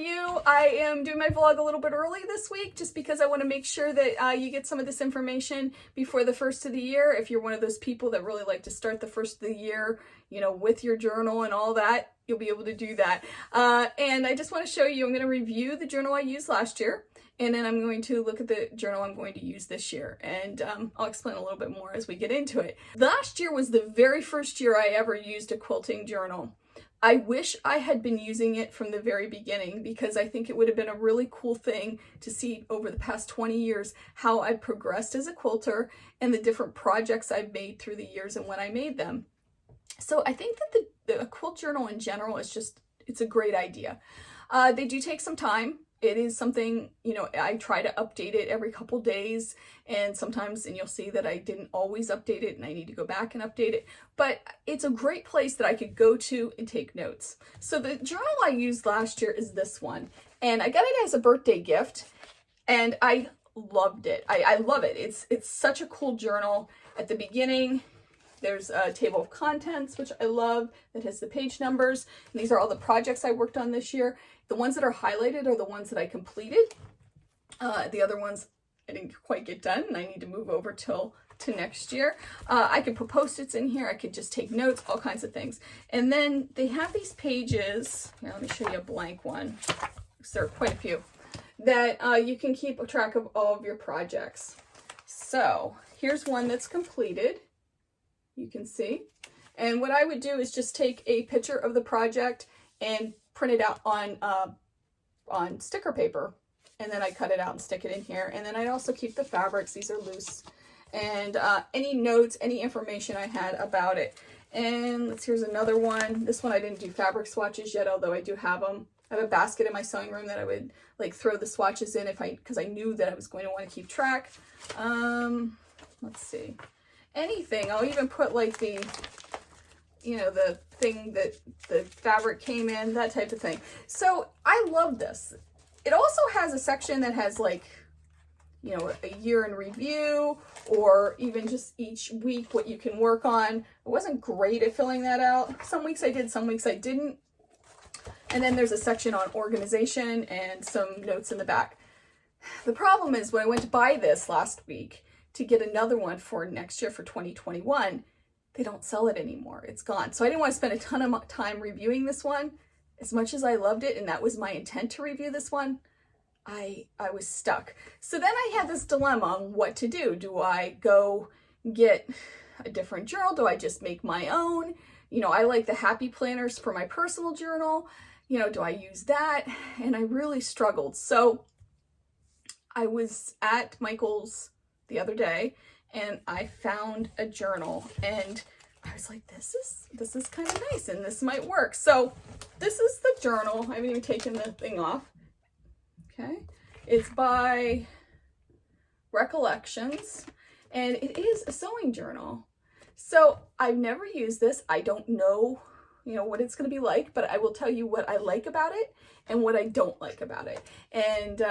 you. I am doing my vlog a little bit early this week just because I want to make sure that you get some of this information before the first of the year. If you're one of those people that really like to start the first of the year, you know, with your journal and all that, you'll be able to do that. And I just want to show you, I'm going to review the journal I used last year, and then I'm going to look at the journal I'm going to use this year. And I'll explain a little bit more as we get into it. Last year was the very first year I ever used a quilting journal. I wish I had been using it from the very beginning because I think it would have been a really cool thing to see over the past 20 years how I've progressed as a quilter and the different projects I've made through the years and when I made them. So I think that the quilt journal in general is just, it's a great idea. They do take some time. It is something, you know, I try to update it every couple days, and sometimes, and you'll see that I didn't always update it and I need to go back and update it, but it's a great place that I could go to and take notes. So the journal I used last year is this one, and I got it as a birthday gift, and I loved it. I love it. It's such a cool journal. At the beginning, there's a table of contents, which I love, that has the page numbers. And these are all the projects I worked on this year. The ones that are highlighted are the ones that I completed. The other ones I didn't quite get done, and I need to move over to next year. I could put Post-its in here. I could just take notes, all kinds of things. And then they have these pages. Now let me show you a blank one, because there are quite a few, that you can keep track of all of your projects. So here's one that's completed. You can see. And what I would do is just take a picture of the project and print it out on sticker paper. And then I cut it out and stick it in here. And then I also keep the fabrics. These are loose. And any notes, any information I had about it. And here's another one. This one I didn't do fabric swatches yet, although I do have them. I have a basket in my sewing room that I would like throw the swatches in because I knew that I was going to want to keep track. Let's see. Anything. I'll even put like the, you know, the thing that the fabric came in, that type of thing. So I love this. It also has a section that has like, you know, a year in review, or even just each week what you can work on. I wasn't great at filling that out. Some weeks I did, some weeks I didn't. And then there's a section on organization and some notes in the back. The problem is when I went to buy this last week to get another one for next year for 2021, they don't sell it anymore. It's gone. So I didn't want to spend a ton of time reviewing this one. As much as I loved it, and that was my intent to review this one, I was stuck. So then I had this dilemma on what to do. Do I go get a different journal? Do I just make my own? You know, I like the happy planners for my personal journal. You know, do I use that? And I really struggled. So I was at Michael's the other day and I found a journal, and I was like, this is kind of nice and this might work. So this is the journal. I haven't even taken the thing off. Okay. It's by Recollections, and it is a sewing journal. So I've never used this. I don't know, you know, what it's going to be like, but I will tell you what I like about it and what I don't like about it. And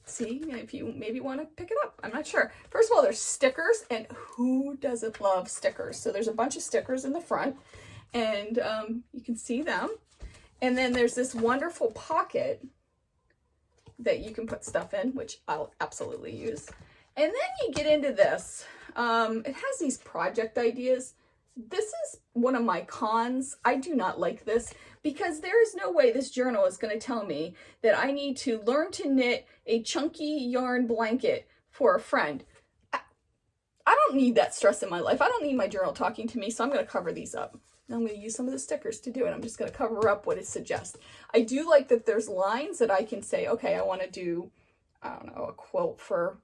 see if you maybe want to pick it up. I'm not sure. First of all, there's stickers, and who doesn't love stickers? So there's a bunch of stickers in the front, and you can see them. And then there's this wonderful pocket that you can put stuff in, which I'll absolutely use. And then you get into this. It has these project ideas. This is one of my cons. I do not like this because there is no way this journal is going to tell me that I need to learn to knit a chunky yarn blanket for a friend. I don't need that stress in my life. I don't need my journal talking to me, so I'm going to cover these up. I'm going to use some of the stickers to do it. I'm just going to cover up what it suggests. I do like that there's lines that I can say, okay, I want to do, I don't know, a quilt for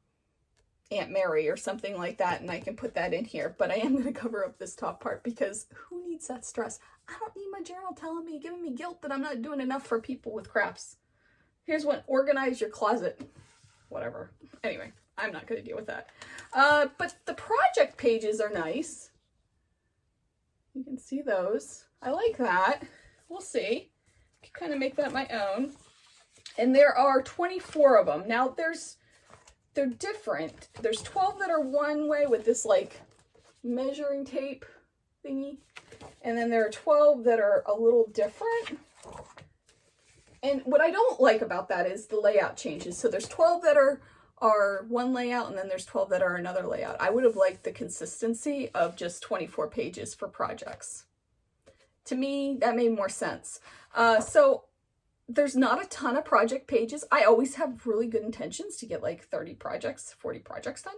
Aunt Mary or something like that, and I can put that in here. But I am going to cover up this top part because who needs that stress? I don't need my journal telling me, giving me guilt that I'm not doing enough for people with crafts. Here's one, organize your closet. Whatever. Anyway, I'm not going to deal with that. But the project pages are nice. You can see those. I like that. We'll see. I can kind of make that my own. And there are 24 of them. Now they're different. There's 12 that are one way with this like measuring tape thingy. And then there are 12 that are a little different. And what I don't like about that is the layout changes. So there's 12 that are one layout, and then there's 12 that are another layout. I would have liked the consistency of just 24 pages for projects. To me, that made more sense. So there's not a ton of project pages. I always have really good intentions to get like 30 projects, 40 projects done.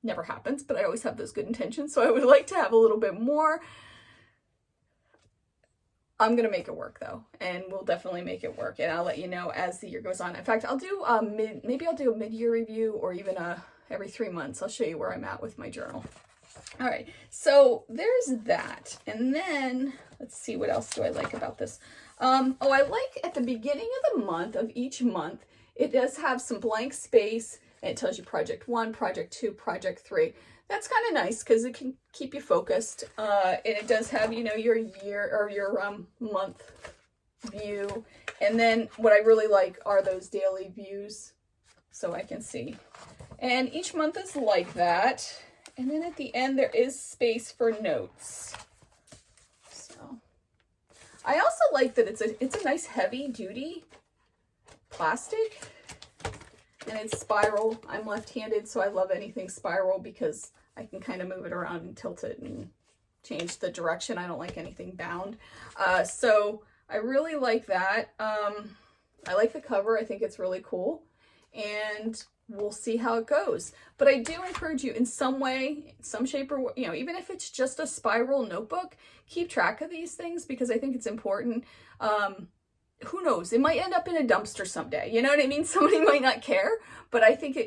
Never happens, but I always have those good intentions. So I would like to have a little bit more. I'm going to make it work though, and we'll definitely make it work, and I'll let you know as the year goes on. In fact, I'll do maybe I'll do a mid-year review, or even every 3 months. I'll show you where I'm at with my journal. All right, so there's that. And then let's see, what else do I like about this? Oh, I like at the beginning of the month, of each month, it does have some blank space, and it tells you project 1, project 2, project 3. That's kind of nice because it can keep you focused. And it does have, you know, your year or your month view. And then what I really like are those daily views, so I can see. And each month is like that. And then at the end, there is space for notes. So I also like that it's a nice heavy duty plastic, and it's spiral. I'm left-handed, so I love anything spiral because I can kind of move it around and tilt it and change the direction. I don't like anything bound. So I really like that. I like the cover. I think it's really cool. And we'll see how it goes. But I do encourage you in some way, some shape, or, you know, even if it's just a spiral notebook, keep track of these things because I think it's important. Who knows? It might end up in a dumpster someday. You know what I mean? Somebody might not care, but I think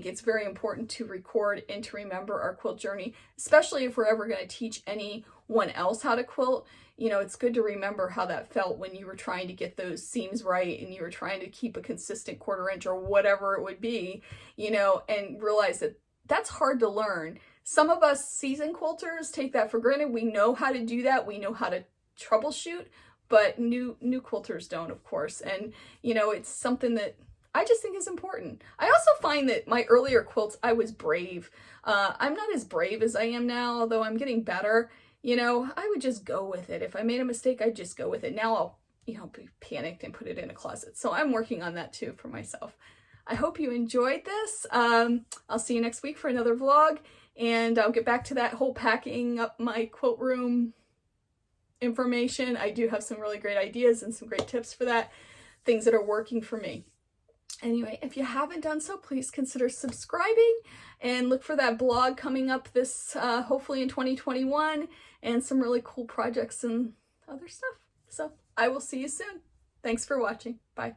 it's very important to record and to remember our quilt journey, especially if we're ever going to teach anyone else how to quilt. You know, it's good to remember how that felt when you were trying to get those seams right and you were trying to keep a consistent 1/4 inch or whatever it would be, you know, and realize that that's hard to learn. Some of us seasoned quilters take that for granted. We know how to do that. We know how to troubleshoot, but new quilters don't, of course. And, you know, it's something that I just think is important. I also find that my earlier quilts, I was brave. I'm not as brave as I am now, although I'm getting better. You know, I would just go with it. If I made a mistake, I'd just go with it. Now I'll, you know, be panicked and put it in a closet. So I'm working on that too for myself. I hope you enjoyed this. I'll see you next week for another vlog, and I'll get back to that whole packing up my quilt room information. I do have some really great ideas and some great tips for that, things that are working for me. Anyway, if you haven't done so, please consider subscribing and look for that blog coming up this, hopefully in 2021, and some really cool projects and other stuff. So I will see you soon. Thanks for watching. Bye.